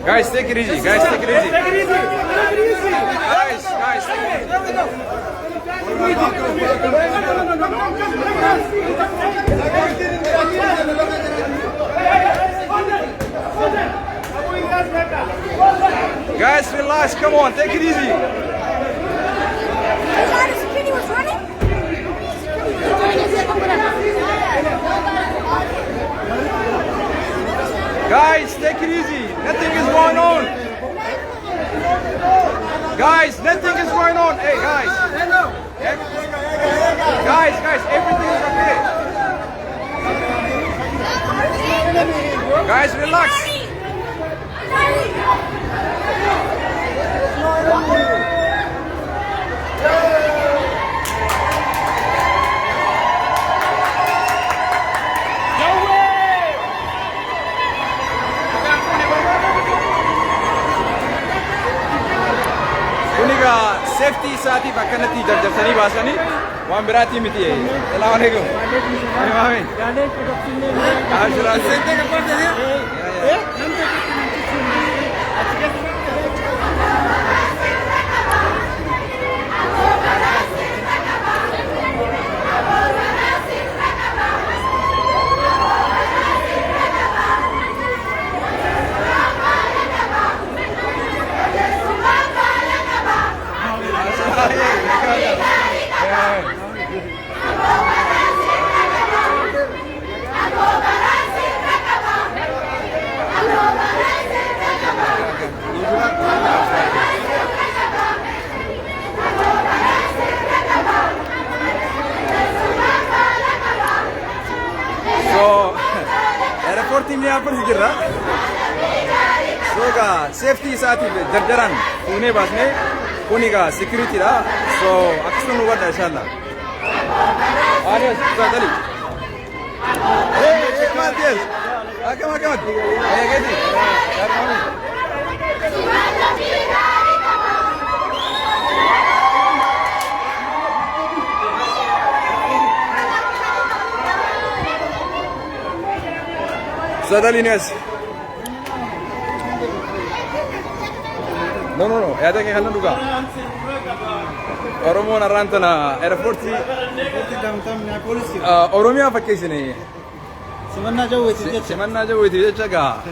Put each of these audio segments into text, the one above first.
Guys, take it easy. Guys, take it easy. Guys, take it easy. Guys, relax. Come on, take it easy. Security was running? Guys, take it easy. Nothing is going on. Guys, nothing is going on. Hey, guys. Guys, everything is okay. Guys, relax. Safety saati bakkanatti jarjarsanii baasanii waan biraatii miti. Assalamu alaikum. Amin. Airport ini apa sih kira? So safety saati jarjaran pune basne puniga security lah. So action luar dah insyaallah. Arius tadi. Hey, Matias. Agam. Hey, gedi. Sadali Ines. No. Ada yang halan juga. Oromo narantana airport si. Oromia pakai sini. Semanna jauh itu jaga.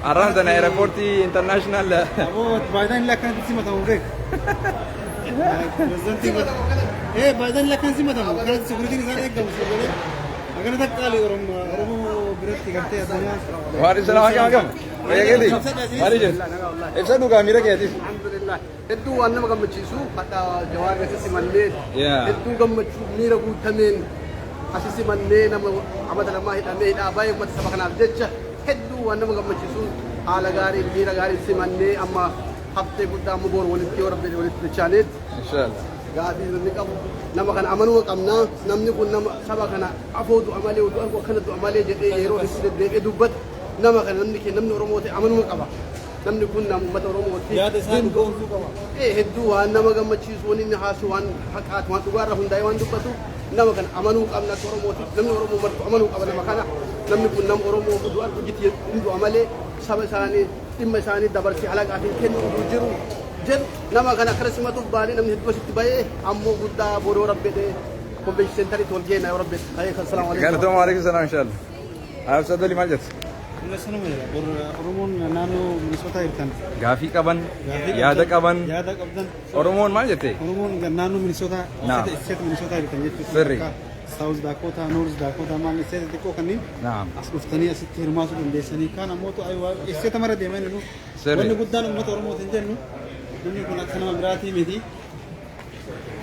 Arantana airport international. Oh, badan lakan sih mata mungkin. Badan lakan sih mata mungkin. Kalau security ni sana ekdam security. Agar tak kali Oromo berarti kata adanya. Waalaikumsalam agam. Kayak gini. Mari je. Efsa duga mira kayak this. Alhamdulillah. Itu wanna magam cisu kata jawab kasi manne. Yeah. Itu gam mira gutamin. Asisi manne nama amad nama ame abay mat sabakana jecha. Itu wanna magam cisu ala gari mira gari si manne amma hafte gudda mu bor woni tiyor be woni chanet. Insyaallah. Gadi ni kam nama kan amanu kamna namni kun nama sabakana afodu amale wudu ko kanatu amale jede yero de dubbat nama kan namni oromote amanu qaba namni kun nam mata oromote ya de san go su qaba heddu wa nama gammachi soni ni hasu wan haqat wa dugara hundai wan dubbatu nama kan amanu qamna oromote namni oromo martu amanu qaba nama kana namni kun nam oromo wudu ar jiti indu amale sabasani timma sani dabarsi halaqati ken jiru jed nama kana krismatu bari namni heddu sitti baye ammo gudda boro rabbede convention center tolgena ya rabbi assalamu alaikum. Kan assalamu alaikum salam insyaallah. Ayub sadali mal jat. Oromoon naannoo Minnesota jirtan. Gaafii qaban, yaada qaban. Oromoon maal jette? Oromoon naannoo Minnesota, state Minnesota jirtan jechuudha. Sirri. South Dakota, North Dakota maal state xiqqoo kanneen. Naam. As dhuftanii asitti hirmaasuu dandeessanii kaan ammoo state mara deeman nu. Sirri. Wanni guddaan uummata Oromootiin jennu namni kun akka nama biraatii miti.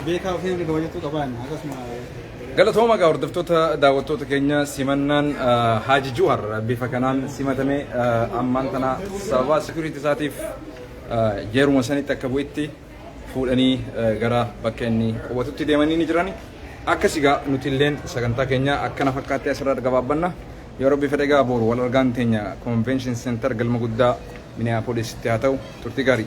Beekaa ofii namni kabajachuu qabaan akkasuma. Galatooma gaa hordoftoota daawwattoota keenya simannaan Haaji Juhar bifa kanaan simatame ammaan tana sababa security isaatiif yeruma sanitti akka bu'etti fuudhanii gara bakka inni qubatutti deemanii ni jirani. akkasigaa nuti illeen sagantaa keenya akkana fakkaatee asirraa gabaabanna. Yoo rabbi fedhe gaa boru wal argaan teenya convention center galma guddaa Minneapolis tti haa ta'u turtii gaarii.